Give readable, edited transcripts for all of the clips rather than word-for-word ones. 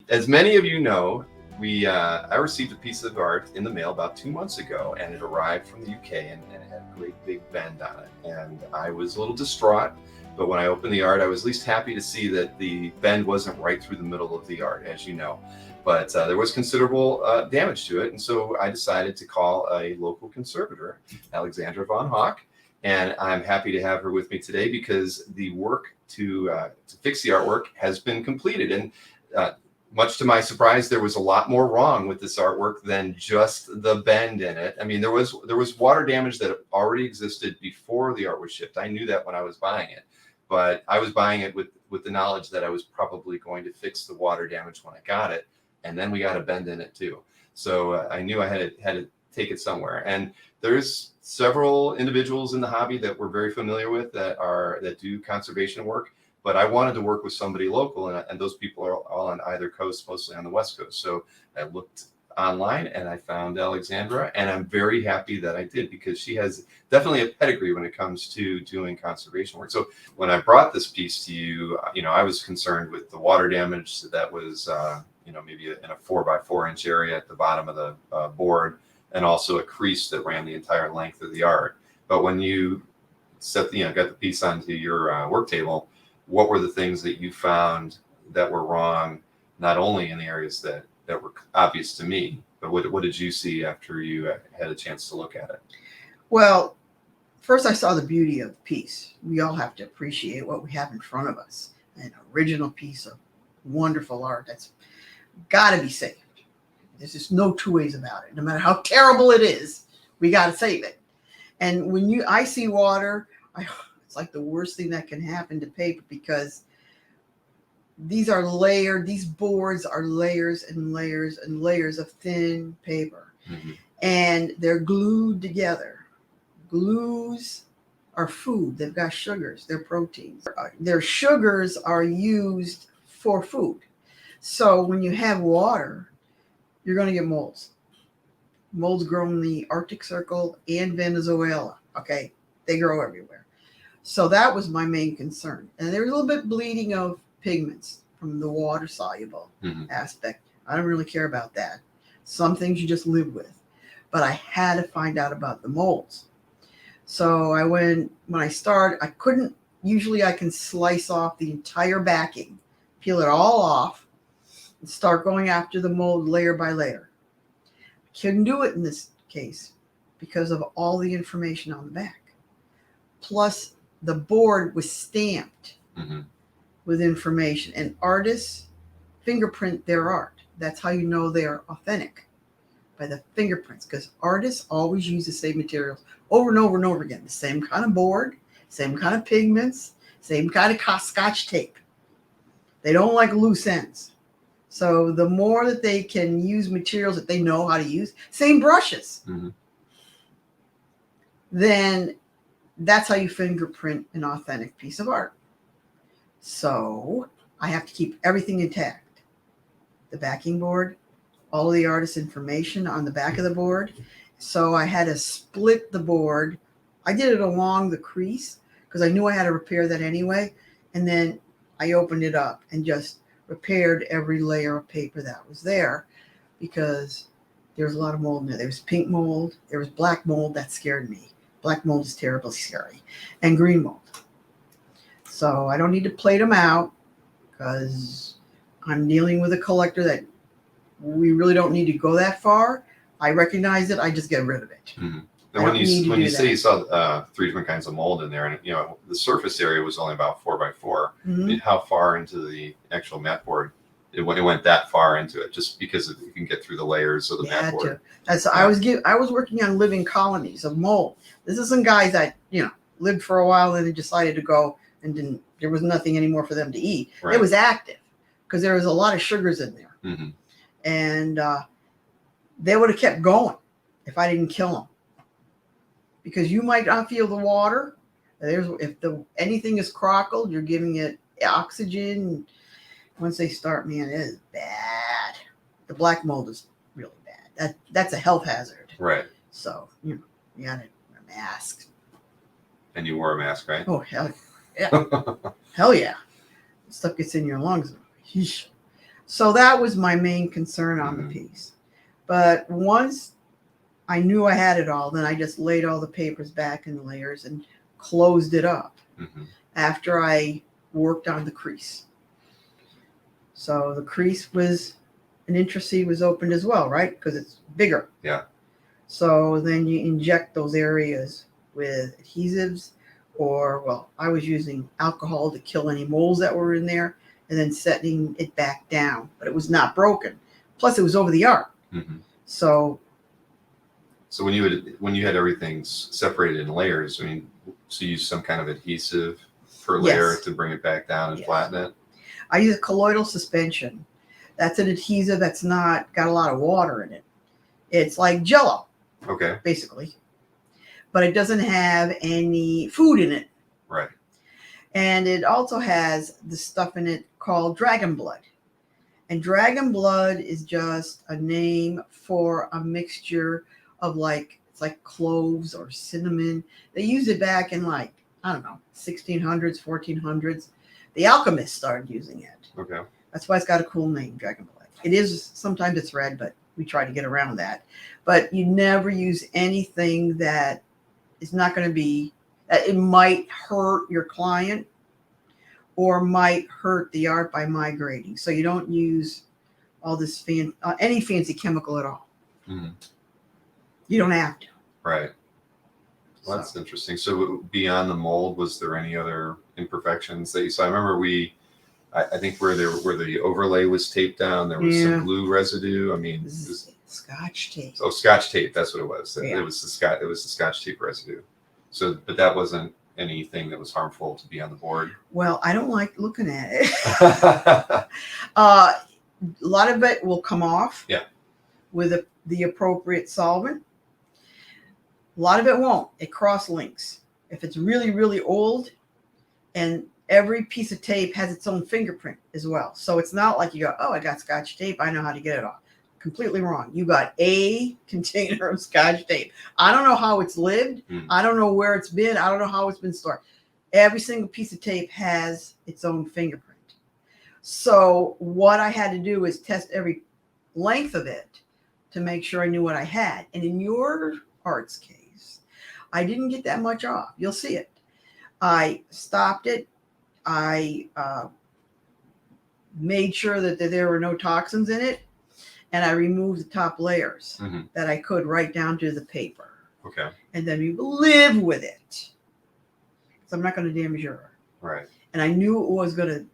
As many of you know, I received a piece of art in the mail about 2 months ago, and it arrived from the UK, and it had a great big bend on it. And I was a little distraught, but when I opened the art, I was at least happy to see that the bend wasn't right through the middle of the art, as you know. But there was considerable damage to it, and so I decided to call a local conservator, Alexandra VonHawk, and I'm happy to have her with me today because the work to fix the artwork has been completed. And much to my surprise, there was a lot more wrong with this artwork than just the bend in it. I mean, there was water damage that already existed before the art was shipped. I knew that when I was buying it, but I was buying it with the knowledge that I was probably going to fix the water damage when I got it, and then we got a bend in it too. So I knew I had to take it somewhere. And there's several individuals in the hobby that we're very familiar with that do conservation work. But I wanted to work with somebody local, and those people are all on either coast, mostly on the West Coast. So I looked online and I found Alexandra, and I'm very happy that I did because she has definitely a pedigree when it comes to doing conservation work. So when I brought this piece to you, I was concerned with the water damage that was, maybe in a 4x4 inch area at the bottom of the board, and also a crease that ran the entire length of the art. But when you got the piece onto your work table, what were the things that you found that were wrong, not only in the areas that were obvious to me, but what did you see after you had a chance to look at it? Well, first I saw the beauty of the piece. We all have to appreciate what we have in front of us. An original piece of wonderful art that's got to be saved. There's just no two ways about it. No matter how terrible it is, we got to save it. And when I see water, it's like the worst thing that can happen to paper, because these boards are layers and layers and layers of thin paper. Mm-hmm. And they're glued together. Glues are food. They've got sugars. They're proteins. Their sugars are used for food. So when you have water, you're going to get molds. Molds grow in the Arctic Circle and Venezuela. Okay, they grow everywhere. So that was my main concern. And there was a little bit bleeding of pigments from the water soluble aspect. I don't really care about that. Some things you just live with. But I had to find out about the molds. So when I started, usually I can slice off the entire backing, peel it all off, and start going after the mold layer by layer. I couldn't do it in this case because of all the information on the back. Plus, the board was stamped with information, and artists fingerprint their art. That's how you know they're authentic, by the fingerprints, because artists always use the same materials over and over and over again. The same kind of board, same kind of pigments, same kind of scotch tape. They don't like loose ends. So the more that they can use materials that they know how to use, same brushes, then that's how you fingerprint an authentic piece of art. So I have to keep everything intact. The backing board, all of the artist's information on the back of the board. So I had to split the board. I did it along the crease because I knew I had to repair that anyway. And then I opened it up and just repaired every layer of paper that was there, because there was a lot of mold in there. There was pink mold. There was black mold. That scared me. Black mold is terribly scary. And green mold. So I don't need to plate them out because I'm dealing with a collector that we really don't need to go that far. I recognize it. I just get rid of it. Mm-hmm. And when you say you saw 3 different kinds of mold in there, and the surface area was only about 4x4. I mean, how far into the actual mat board it went that far into it? Just because you can get through the layers of the mat board. I was working on living colonies of mold. This is some guys that lived for a while and then decided to go and didn't. There was nothing anymore for them to eat. Right. It was active because there was a lot of sugars in there, and they would have kept going if I didn't kill them. Because you might not feel the water. If anything is crockled, you're giving it oxygen. Once they start, man, it is bad. The black mold is really bad. That's a health hazard. Right. So you got a mask. And you wore a mask, right? Oh hell yeah, hell yeah! Stuff gets in your lungs. So that was my main concern on the piece. But once I knew I had it all, then I just laid all the papers back in the layers and closed it up after I worked on the crease. So the crease was, an intricacy was opened as well, right? Because it's bigger. Yeah. So then you inject those areas with adhesives, or, well, I was using alcohol to kill any moles that were in there, and then setting it back down. But it was not broken. Plus, it was over the art. So when you had everything separated in layers, I mean, so you use some kind of adhesive per layer to bring it back down and flatten it? I use a colloidal suspension. That's an adhesive that's not got a lot of water in it. It's like Jell-O. Okay. Basically. But it doesn't have any food in it. Right. And it also has the stuff in it called dragon blood. And dragon blood is just a name for a mixture of it's like cloves or cinnamon. They used it back in I don't know, 1600s, 1400s. The alchemists started using it. Okay. That's why it's got a cool name, dragon blood. It is, sometimes it's red, but we try to get around that. But you never use anything that is not going to be, it might hurt your client or might hurt the art by migrating. So you don't use all this any fancy chemical at all. You don't have to. Right. Well, that's interesting. So beyond the mold, was there any other imperfections that you saw? I remember I think where the overlay was taped down, there was some glue residue. I mean, Scotch tape. Oh, Scotch tape. That's what it was. It was the Scotch tape residue. So, but that wasn't anything that was harmful to be on the board. Well, I don't like looking at it. A lot of it will come off. Yeah. With the appropriate solvent. A lot of it won't. It cross-links. If it's really, really old, and every piece of tape has its own fingerprint as well. So it's not like you go, oh, I got Scotch tape, I know how to get it off. Completely wrong. You got a container of Scotch tape. I don't know how it's lived. I don't know where it's been. I don't know how it's been stored. Every single piece of tape has its own fingerprint. So what I had to do is test every length of it to make sure I knew what I had. And in your art's case, I didn't get that much off. You'll see it. I stopped it. I made sure that there were no toxins in it. And I removed the top layers that I could right down to the paper. Okay. And then you live with it. So I'm not going to damage your art. Right. And I knew it was going to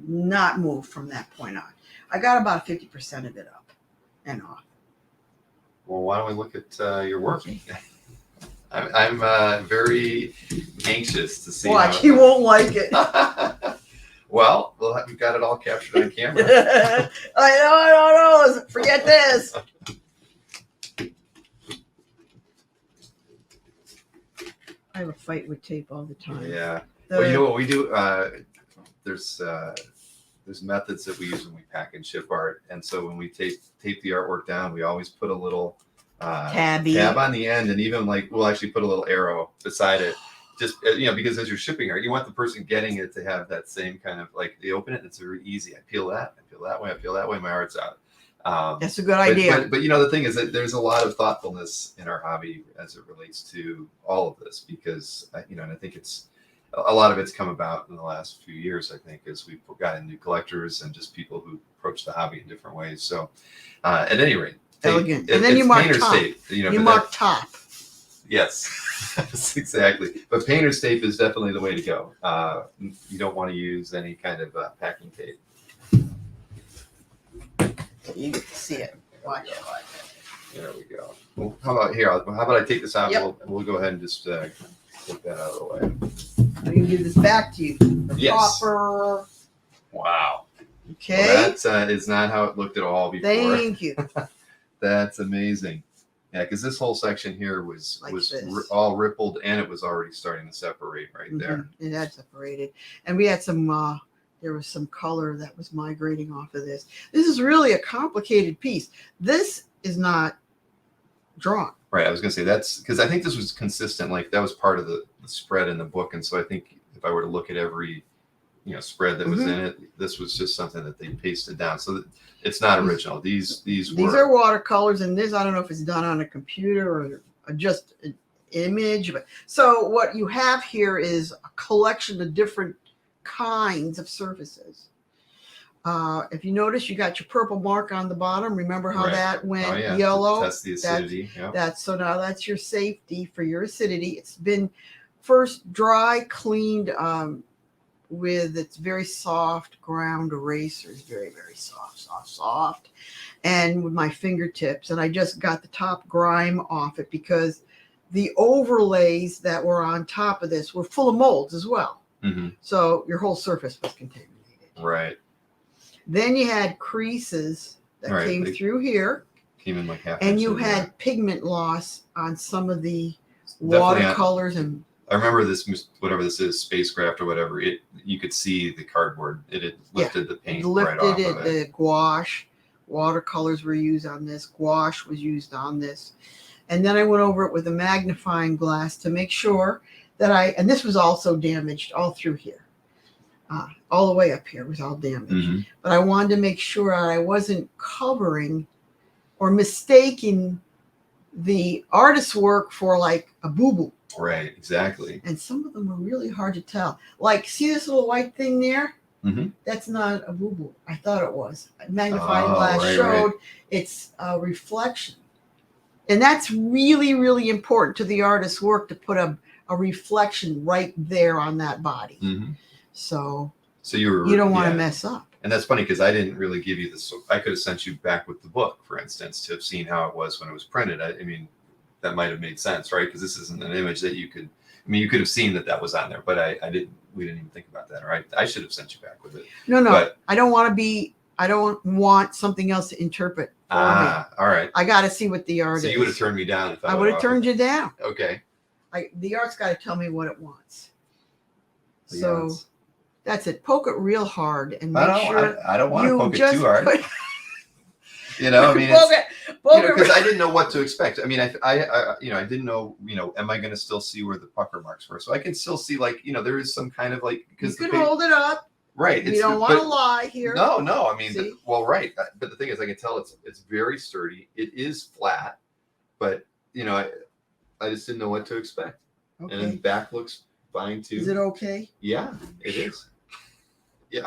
not move from that point on. I got about 50% of it up and off. Well, why don't we look at your work? Okay. I'm very anxious to see. Watch, he won't like it. Well, we've got it all captured on camera. I know. Forget this. I have a fight with tape all the time. Yeah. Well, you know what we do? There's methods that we use when we pack and ship art, and so when we tape the artwork down, we always put a little tab on the end, and even we'll actually put a little arrow beside it. Just because as you're shipping art, you want the person getting it to have that same kind of they open it and it's very easy. I peel that, I peel that way, I peel that way, my art's out. That's a good idea. But the thing is that there's a lot of thoughtfulness in our hobby as it relates to all of this, because and I think it's a lot of it's come about in the last few years. I think as we've gotten new collectors and just people who approach the hobby in different ways. So at any rate, elegant. And then you mark top. Tape, you mark top. Yes, exactly. But painter's tape is definitely the way to go. You don't want to use any kind of packing tape. You get to see it. Watch it. There we go. Well, how about here? How about I take this out? Yep. We'll go ahead and just take that out of the way. I can give this back to you. Yes. Proper. Wow. Okay. Well, that is not how it looked at all before. Thank you. That's amazing. Yeah, because this whole section here was all rippled, and it was already starting to separate right there. It had separated, and we had some. There was some color that was migrating off of this. This is really a complicated piece. This is not drawn. Right. I was going to say that's because I think this was consistent. That was part of the spread in the book, and so I think if I were to look at every spread that was in it. This was just something that they pasted down. So it's not original. These are watercolors, and this, I don't know if it's done on a computer or just an image. But so what you have here is a collection of different kinds of surfaces. If you notice, you got your purple mark on the bottom. Remember how that went yellow? Test the acidity. So now that's your safety for your acidity. It's been first dry cleaned with its very soft ground erasers, very, very soft, and with my fingertips. And I just got the top grime off it because the overlays that were on top of this were full of molds as well. So your whole surface was contaminated. Right. Then you had creases that came through here. Came in like half. And you had pigment loss on some of the watercolors. And I remember this, whatever this is, spacecraft or whatever, you could see the cardboard. It had lifted the paint right off of it. The gouache, watercolors were used on this. Gouache was used on this. And then I went over it with a magnifying glass to make sure that and this was also damaged all through here. All the way up here was all damaged. But I wanted to make sure I wasn't covering or mistaking the artist's work for like a boo-boo. Right, exactly. And some of them were really hard to tell. Like, see this little white thing there? That's not a boo-boo. I thought it was. A magnifying glass showed its reflection. And that's really, really important to the artist's work, to put a reflection right there on that body. So you don't want to mess up. And that's funny because I didn't really give you this. I could have sent you back with the book, for instance, to have seen how it was when it was printed. I mean, that might have made sense, right? Because this isn't an image that you could. I mean, you could have seen that was on there, but I didn't. We didn't even think about that. Right? I should have sent you back with it. No. But I don't want to be. I don't want something else to interpret for me. All right. I got to see what the art is. So you would have turned me down if I would have turned you down. Okay. The art's got to tell me what it wants. So. That's it. Poke it real hard and make sure. I don't want to poke it too hard. I mean, poke it because I didn't know what to expect. I mean, I didn't know. Am I going to still see where the pucker marks were? So I can still see, like, there is some kind of like, because you can hold it up. Right. You don't want to lie here. No. I mean, right. But the thing is, I can tell it's very sturdy. It is flat, but I just didn't know what to expect. Okay. And then the back looks fine too. Is it okay? Yeah, it is. Yeah,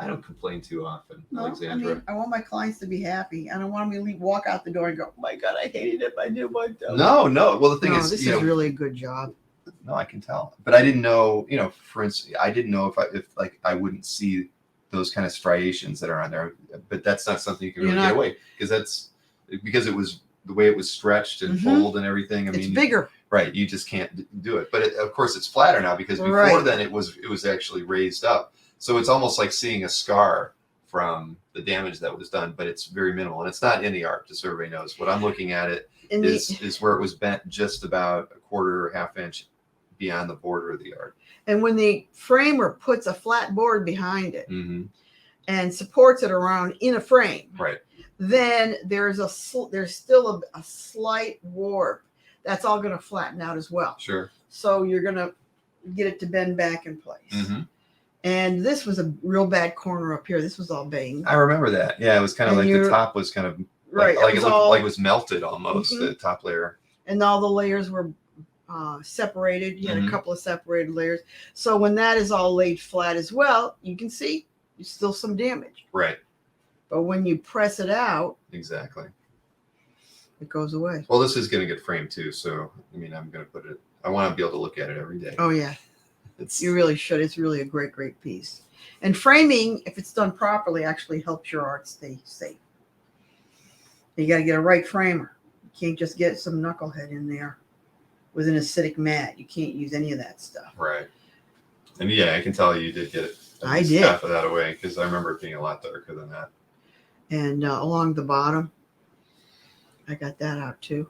I don't complain too often, Alexandra. I mean, I want my clients to be happy. I don't want them to walk out the door and go, oh my God, I hated it. I did one. No. Well, the thing is, this is really a good job. No, I can tell. But I didn't know, for instance, I didn't know if I wouldn't see those kind of striations that are on there. But that's not something you can really get away, because it was the way it was stretched and folded and everything. I mean, it's bigger. Right. You just can't do it. But of course, it's flatter now, because before then it was actually raised up. So it's almost like seeing a scar from the damage that was done, but it's very minimal. And it's not in the art, just so everybody knows. What I'm looking at is where it was bent just about a quarter or half inch beyond the border of the art. And when the framer puts a flat board behind it and supports it around in a frame, then there's still a slight warp. That's all going to flatten out as well. Sure. So you're going to get it to bend back in place. And this was a real bad corner up here. This was all banged. I remember that. Yeah, it was kind of like the top was kind of like it looked like it was melted almost, the top layer. And all the layers were separated. You had a couple of separated layers. So when that is all laid flat as well, you can see there's still some damage. Right. But when you press it out, exactly, it goes away. Well, this is going to get framed too. So, I mean, I'm going to put it, I want to be able to look at it every day. Oh, yeah. You really should. It's really a great, great piece. And framing, if it's done properly, actually helps your art stay safe. You got to get a right framer. You can't just get some knucklehead in there with an acidic mat. You can't use any of that stuff. Right. And yeah, I can tell you did get I did half of that away, because I remember it being a lot darker than that. And along the bottom, I got that out too.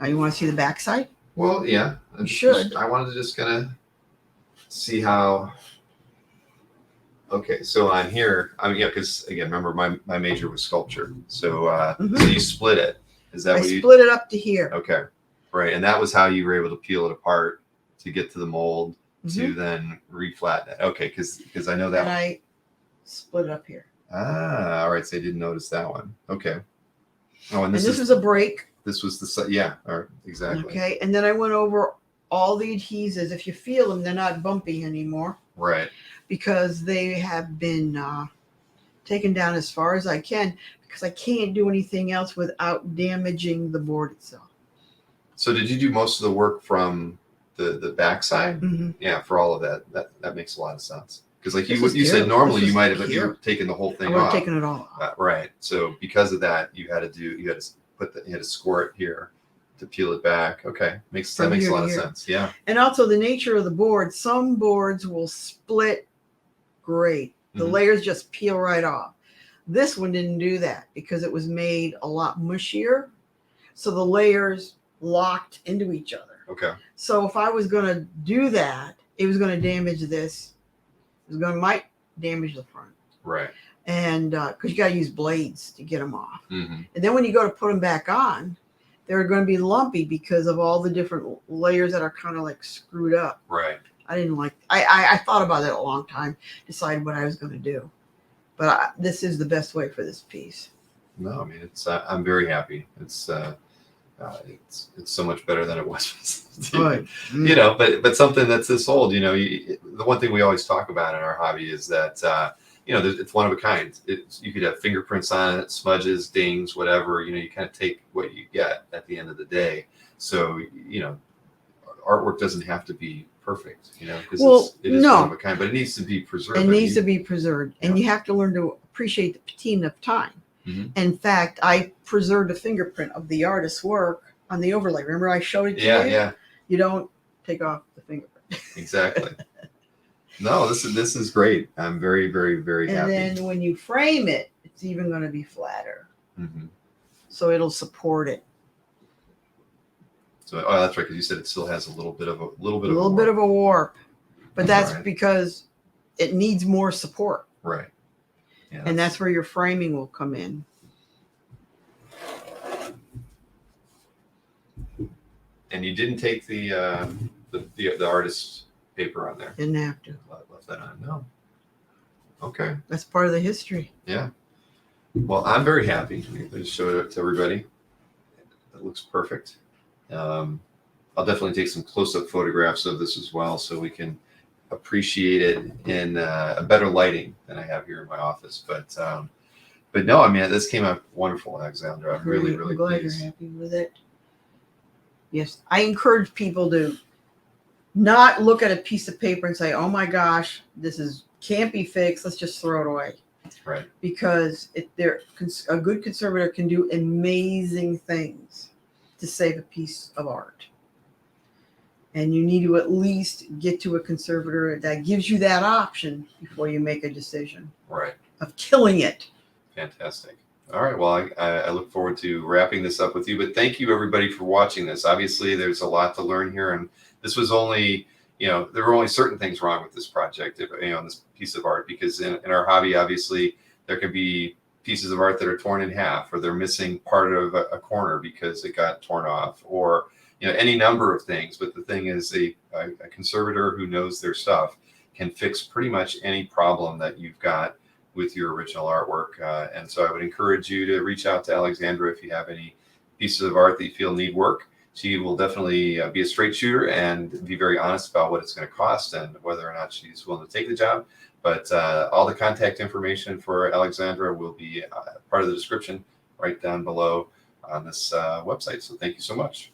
Now you want to see the backside? Well, yeah. You should. I wanted to just kind of see how. Okay, so on here, I mean, yeah, because again, remember my major was sculpture, so so you split it. Is that what you split it up to here? Okay, right, and that was how you were able to peel it apart to get to the mold to then reflatten it. Okay, because I know that. And I split it up here. Ah, all right. So I didn't notice that one. Okay. Oh, and And this is a break. This was the yeah. All right, exactly. Okay, and then I went over all the adhesives. If you feel them, they're not bumpy anymore. Right. Because they have been taken down as far as I can, because I can't do anything else without damaging the board itself. So did you do most of the work from the backside? Mm-hmm. Yeah, for all of that. That makes a lot of sense. Because like This you is said, normally you might have cute. taken the whole I thing would have off. taken it all off. Right. So because of that, you had to score it here to peel it back. Okay, that makes a lot of sense. Yeah. And also the nature of the board. Some boards will split great. The layers just peel right off. This one didn't do that because it was made a lot mushier. So the layers locked into each other. Okay. So if I was going to do that, it was going to damage this. It was might damage the front. Right. And because you got to use blades to get them off. Mm-hmm. And then when you go to put them back on, they're going to be lumpy because of all the different layers that are kind of like screwed up. Right. I didn't like. I thought about it a long time, decided what I was going to do, but this is the best way for this piece. No, I mean it's. I'm very happy. It's so much better than it was. Good. You know, but something that's this old. You know, the one thing we always talk about in our hobby is that you know it's one of a kind. You could have fingerprints on it, smudges, dings, whatever. You know, you kind of take what you get at the end of the day. So you know, artwork doesn't have to be perfect, you know, because it is one of a kind, but it needs to be preserved. It needs to be preserved, and Yeah. you have to learn to appreciate the patina of time. Mm-hmm. In fact, I preserved a fingerprint of the artist's work on the overlay. Remember, I showed it to you. Yeah. You don't take off the fingerprint. Exactly. No, this is great. I'm very, very, very happy. And then when you frame it, it's even going to be flatter, Mm-hmm. so it'll support it. So, that's right, because you said it still has a little bit of a warp, but that's Right. because it needs more support, right. Yeah, and that's where your framing will come in. And you didn't take the artist's paper on there. Didn't have to. Left that on. No. Okay. That's part of the history. Yeah. Well, I'm very happy. I just showed it to everybody. It looks perfect. I'll definitely take some close-up photographs of this as well, so we can appreciate it in a better lighting than I have here in my office. But no, I mean, this came out wonderful, Alexandra. I'm really, really I'm glad pleased. you're happy with it. Yes, I encourage people to not look at a piece of paper and say, "Oh my gosh, can't be fixed. Let's just throw it away." Right. Because a good conservator can do amazing things to save a piece of art. And you need to at least get to a conservator that gives you that option before you make a decision Right. of killing it. Fantastic. All right. Well, I look forward to wrapping this up with you. But thank you, everybody, for watching this. Obviously, there's a lot to learn here. And this was only, there were only certain things wrong with this project, this piece of art, because in our hobby, obviously, there can be pieces of art that are torn in half, or they're missing part of a corner because it got torn off, or any number of things. But the thing is, a conservator who knows their stuff can fix pretty much any problem that you've got with your original artwork. And so I would encourage you to reach out to Alexandra if you have any pieces of art that you feel need work. She will definitely be a straight shooter and be very honest about what it's going to cost and whether or not she's willing to take the job. But all the contact information for Alexandra will be part of the description right down below on this website. So thank you so much.